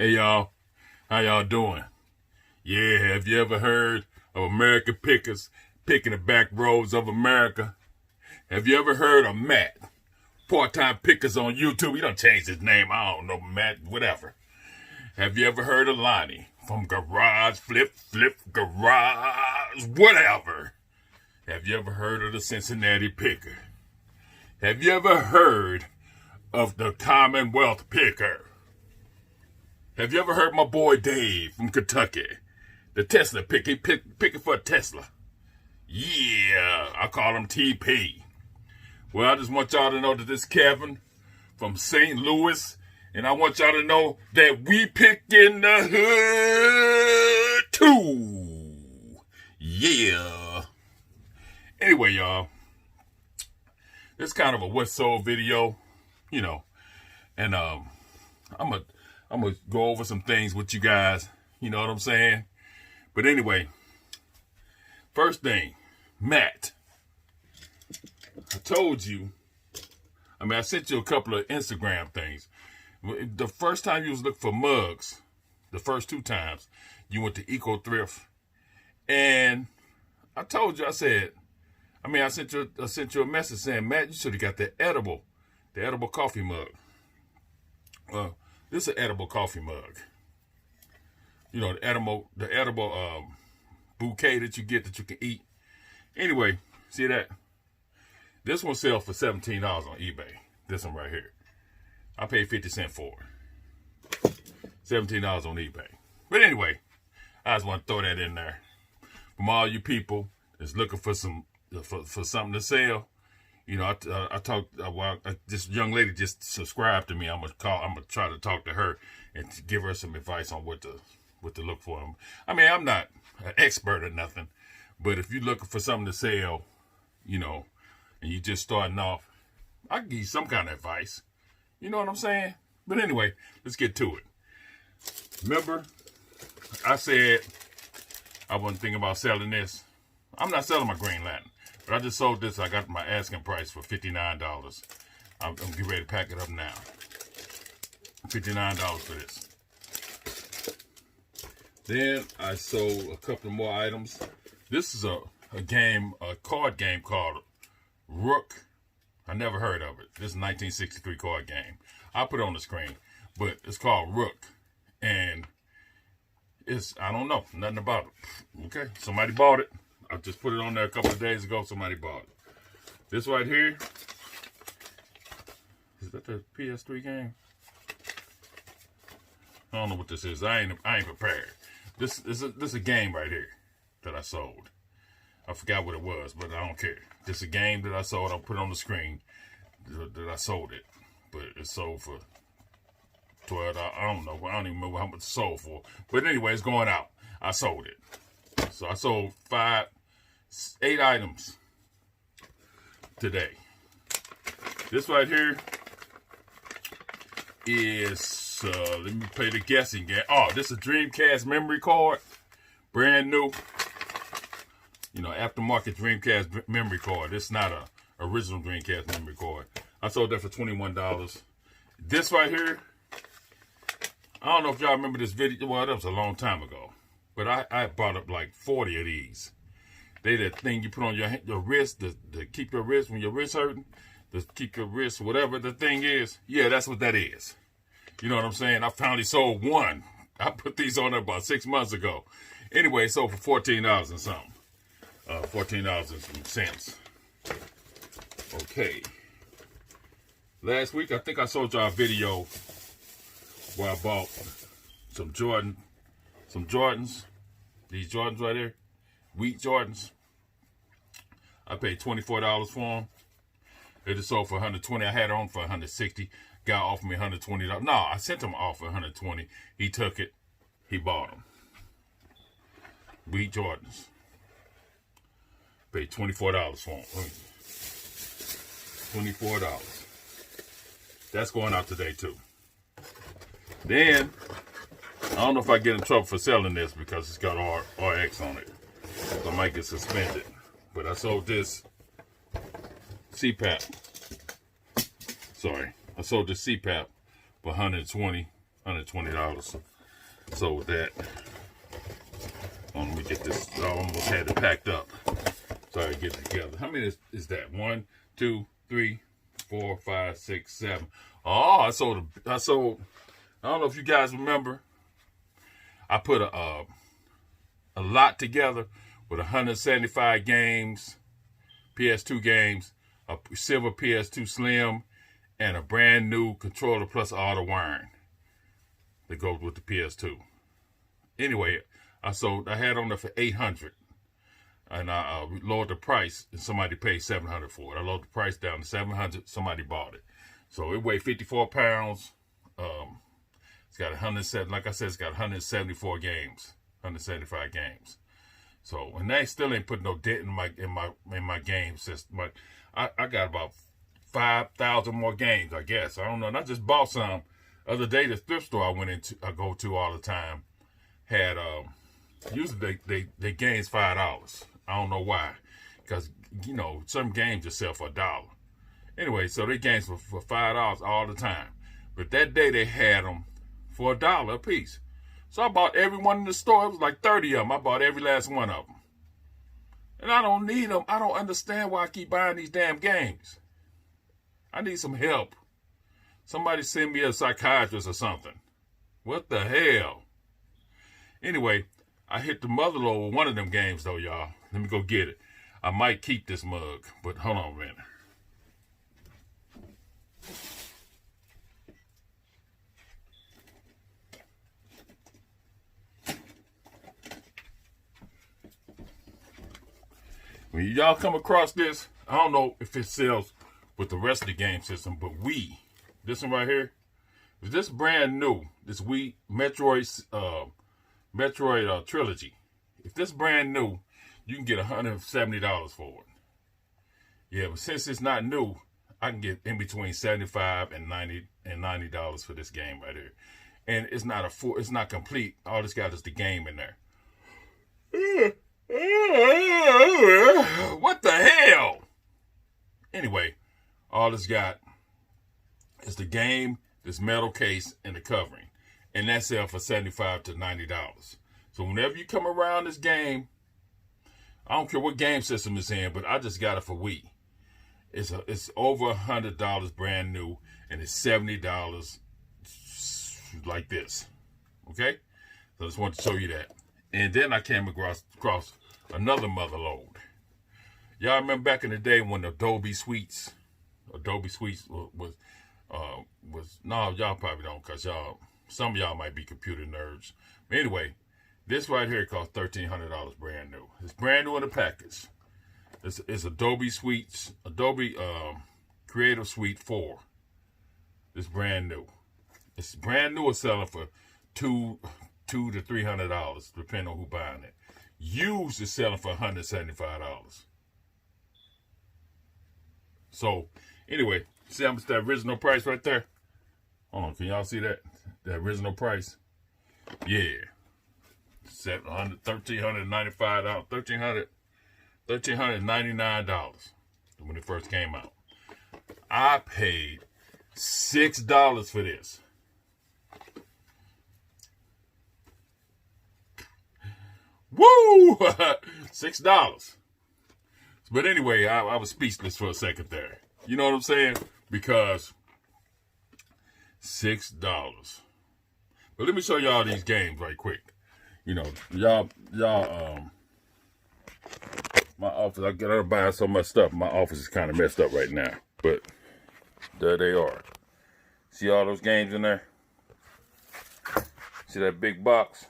Hey y'all, how y'all doing? Yeah, have you ever heard of American pickers picking the back roads of America? Have you ever heard of Matt, part-time pickers on YouTube? He done changed his name, I don't know, Matt, whatever. Have you ever heard of Lonnie from Garage, Flip, Garage, whatever? Have you ever heard of the Cincinnati picker? Have you ever heard of the Commonwealth picker? Have you ever heard my boy Dave from Kentucky? The Tesla picker, picking for a Tesla. Yeah, I call him TP. Well, I just want y'all to know that this is Kevin from St. Louis, and I want y'all to know that we pick in the hood too. Yeah. Anyway, y'all, this is kind of a what's sold video, you know, and I'm gonna go over some things with you guys, you know what I'm saying? But anyway, first thing, Matt. I told you, I sent you a couple of Instagram things. The first time you was looking for mugs, the first two times, you went to Eco Thrift. And I told you, I sent you a message saying, Matt, you should have got the edible coffee mug. This is an edible coffee mug. You know, the edible bouquet that you get that you can eat. Anyway, see that? This one sells for $17 on eBay. This one right here. I paid 50 cents for it. $17 on eBay. But anyway, I just want to throw that in there. From all you people that's looking for something to sell. You know, this young lady just subscribed to me. I'm gonna try to talk to her and give her some advice on what to look for. I'm not an expert or nothing, but if you're looking for something to sell, you know, and you're just starting off, I can give you some kind of advice. You know what I'm saying? But anyway, let's get to it. Remember, I said I wasn't thinking about selling this. I'm not selling my Green Lantern. But I just sold this. I got my asking price for $59. I'm getting ready to pack it up now. $59 for this. Then I sold a couple more items. This is a card game called Rook. I never heard of it. This is a 1963 card game. I'll put it on the screen. But it's called Rook. And I don't know, nothing about it. Okay, somebody bought it. I just put it on there a couple of days ago. Somebody bought it. This right here. Is that the PS3 game? I don't know what this is. I ain't prepared. This is a game right here that I sold. I forgot what it was, but I don't care. This is a game that I sold. I'll put it on the screen that I sold it. But it sold for $12. I don't know. I don't even remember how much it sold for. But anyway, it's going out. I sold it. So I sold 8 items today. This right here is, let me play the guessing game. Oh, this is a Dreamcast memory card. Brand new. You know, aftermarket Dreamcast memory card. It's not a original Dreamcast memory card. I sold that for $21. This right here, I don't know if y'all remember this video. Well, that was a long time ago. But I bought up like 40 of these. They that thing you put on your wrist to keep your wrist when your wrist hurting, to keep your wrist, whatever the thing is. Yeah, that's what that is. You know what I'm saying? I finally sold one. I put these on there about 6 months ago. Anyway, it sold for $14 and something. $14 and some cents. Okay. Last week, I think I sold y'all a video where I bought some Jordans. These Jordans right here. Wheat Jordans. I paid $24 for them. They just sold for $120. I had it on for $160. Guy offered me $120. No, I sent him off for $120. He took it. He bought them. Wheat Jordans. Paid $24 for them. $24. That's going out today too. Then, I don't know if I get in trouble for selling this because it's got RX on it. So I might get suspended. But I sold this CPAP. Sorry. I sold this CPAP for $120 $120. So with that, let me get this. I almost had it packed up. So I get it together. How many is that? 1, 2, 3, 4, 5, 6, 7. Oh, I sold. I don't know if you guys remember. I put a lot together with 175 games, PS2 games, a silver PS2 Slim, and a brand new controller plus all the wiring that goes with the PS2. Anyway, I had on there for $800, and I lowered the price, and somebody paid $700 for it. I lowered the price down to $700. Somebody bought it, so it weighed 54 pounds. It's got 107. Like I said, it's got 174 games, 175 games. So, and they still ain't put no dent in my game system. I got about 5,000 more games, I guess. I don't know. And I just bought some. Other day, the thrift store I go to all the time had usually they games $5. I don't know why, because some games just sell for $1. Anyway, so they games for $5 all the time. But that day they had them for $1 a piece. So I bought every one in the store. It was like 30 of them. I bought every last one of them. And I don't need them. I don't understand why I keep buying these damn games. I need some help. Somebody send me a psychiatrist or something. What the hell? Anyway, I hit the motherlode with one of them games, though, y'all. Let me go get it. I might keep this mug, but hold on a minute. When y'all come across this, I don't know if it sells with the rest of the game system, but this one right here, is this brand new, this Metroid trilogy. If this brand new, you can get $170 for it. Yeah, but since it's not new, I can get in between $75 and $90 for this game right here. And it's not complete. All it's got is the game in there. What the hell? Anyway, all it's got is the game, this metal case, and the covering. And that sells for $75 to $90. So whenever you come around this game, I don't care what game system it's in, but I just got it for Wii. It's over $100 brand new, and it's $70 like this. Okay? So I just wanted to show you that. And then I came across another mother load. Y'all remember back in the day when Adobe Suites was no, y'all probably don't, because some of y'all might be computer nerds. But anyway, this right here costs $1,300 brand new. It's brand new in the package. It's Adobe Creative Suite 4. It's brand new. It's brand new. It's selling for $200 to $300, depending on who buying it. Used is selling for $175. So, anyway, see how much that original price right there? Hold on, can y'all see that? That original price? Yeah. $1,399 when it first came out. I paid $6 for this. Woo! $6. But anyway, I was speechless for a second there. You know what I'm saying? Because $6. But let me show y'all these games right quick. Y'all, my office, I gotta buy so much stuff. My office is kind of messed up right now. But there they are. See all those games in there? See that big box?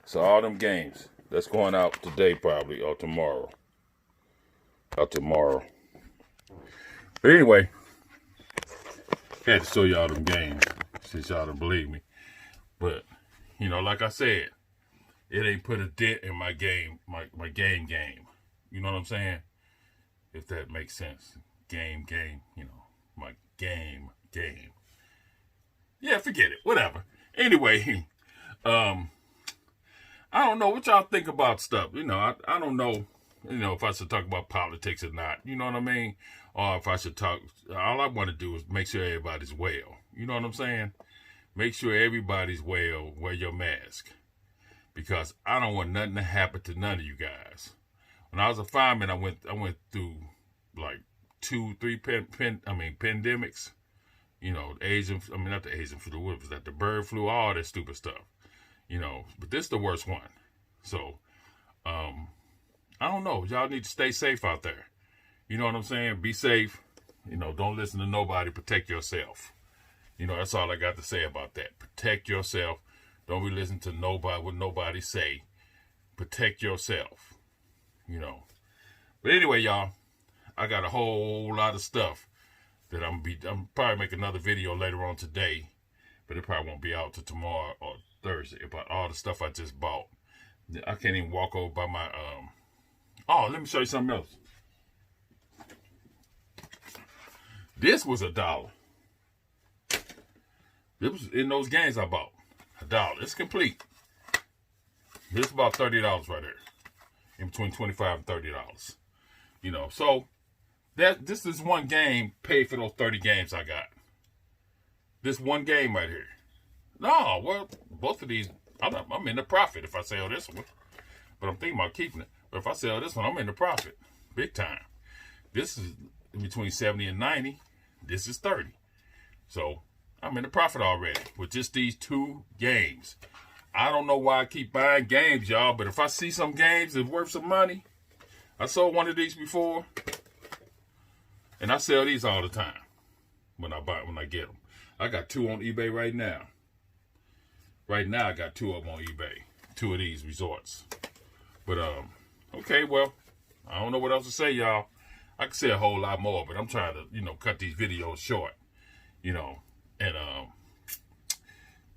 So all them games. That's going out today probably, or tomorrow. But anyway, had to show y'all them games, since y'all don't believe me. But, like I said, it ain't put a dent in my game, my game. You know what I'm saying? If that makes sense. Game, my game. Yeah, forget it. Whatever. Anyway, I don't know what y'all think about stuff. I don't know, if I should talk about politics or not. You know what I mean? Or if I should talk, all I want to do is make sure everybody's well. You know what I'm saying? make sure everybody's well, wear your mask. Because I don't want nothing to happen to none of you guys. When I was a fireman, I went through like 2-3 pandemics. You know, not the Asian flu, what was that? The bird flu, all that stupid stuff. You know, but this is the worst one. So, I don't know. Y'all need to stay safe out there. You know what I'm saying? Be safe. You know, don't listen to nobody. Protect yourself. You know, that's all I got to say about that. Protect yourself. Don't be listening to what nobody say. Protect yourself. You know. But anyway, y'all, I got a whole lot of stuff that I'm probably make another video later on today, but it probably won't be out till tomorrow or Thursday about all the stuff I just bought. I can't even walk over by my oh, let me show you something else. This was $1. It was in those games I bought. $1. It's complete. This is about $30 right there. In between $25 and $30. You know, so this is one game paid for those 30 games I got. This one game right here. No, well, both of these, I'm in the profit if I sell this one. But I'm thinking about keeping it. But if I sell this one, I'm in the profit. Big time. This is between 70 and 90. This is 30. So I'm in the profit already with just these 2 games. I don't know why I keep buying games, y'all, but if I see some games that's worth some money, I sold one of these before, and I sell these all the time when I get them. I got 2 on eBay right now. Right now, I got 2 of them on eBay. 2 of these resorts. But, okay, well, I don't know what else to say, y'all. I could say a whole lot more, but I'm trying to, you know, cut these videos short, you know, and,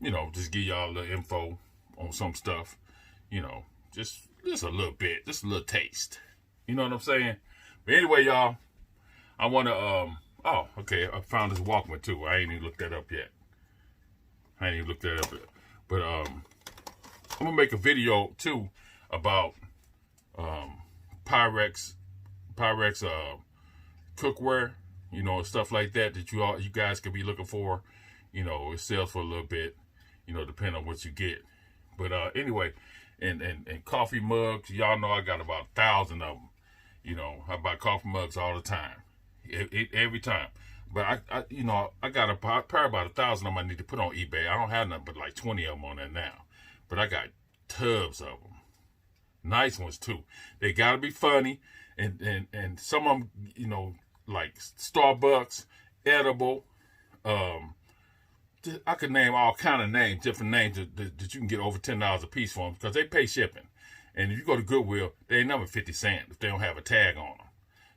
you know, just give y'all a little info on some stuff, you know, just a little bit, just a little taste. You know what I'm saying? But anyway, y'all, I want to, oh, okay, I found this Walkman too. I ain't even looked that up yet. But, I'm going to make a video too about, Pyrex, cookware, you know, stuff like that you guys could be looking for. You know, it sells for a little bit, you know, depending on what you get. But anyway, and coffee mugs, y'all know I got about 1,000 of them. You know, I buy coffee mugs all the time, every time. But you know, I got probably about 1,000 of them I need to put on eBay. I don't have nothing but like 20 of them on there now. But I got tubs of them, nice ones too. They gotta be funny, and some of them, you know, like Starbucks, edible. I could name all kind of names, different names that you can get over $10 a piece for them because they pay shipping. And if you go to Goodwill, they ain't never 50 cents if they don't have a tag on them.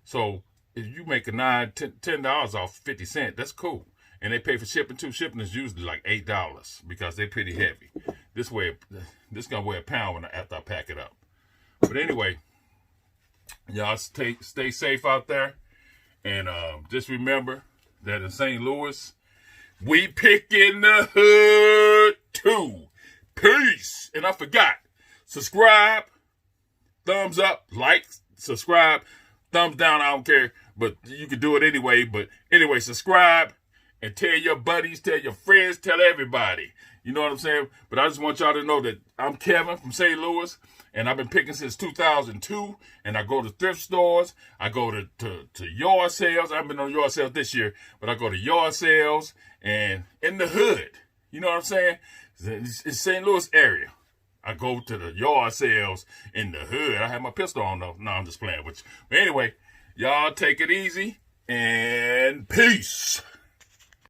So if you make a $10 off 50 cents, that's cool. And they pay for shipping too. Shipping is usually like $8 because they're pretty heavy. This gonna weigh a pound after I pack it up. But anyway, y'all stay safe out there, and just remember that in St. Louis, we pickin' the hood too. Peace. And I forgot, subscribe, thumbs up, like, subscribe, thumbs down, I don't care, but you can do it anyway. But anyway, subscribe and tell your buddies, tell your friends, tell everybody. You know what I'm saying? But I just want y'all to know that I'm Kevin from St. Louis, and I've been picking since 2002, and I go to thrift stores. I go to yard sales. I haven't been on yard sales this year, but I go to yard sales and in the hood. You know what I'm saying? It's St. Louis area. I go to the yard sales in the hood. I have my pistol on though. No, I'm just playing with you. But anyway, y'all take it easy and peace.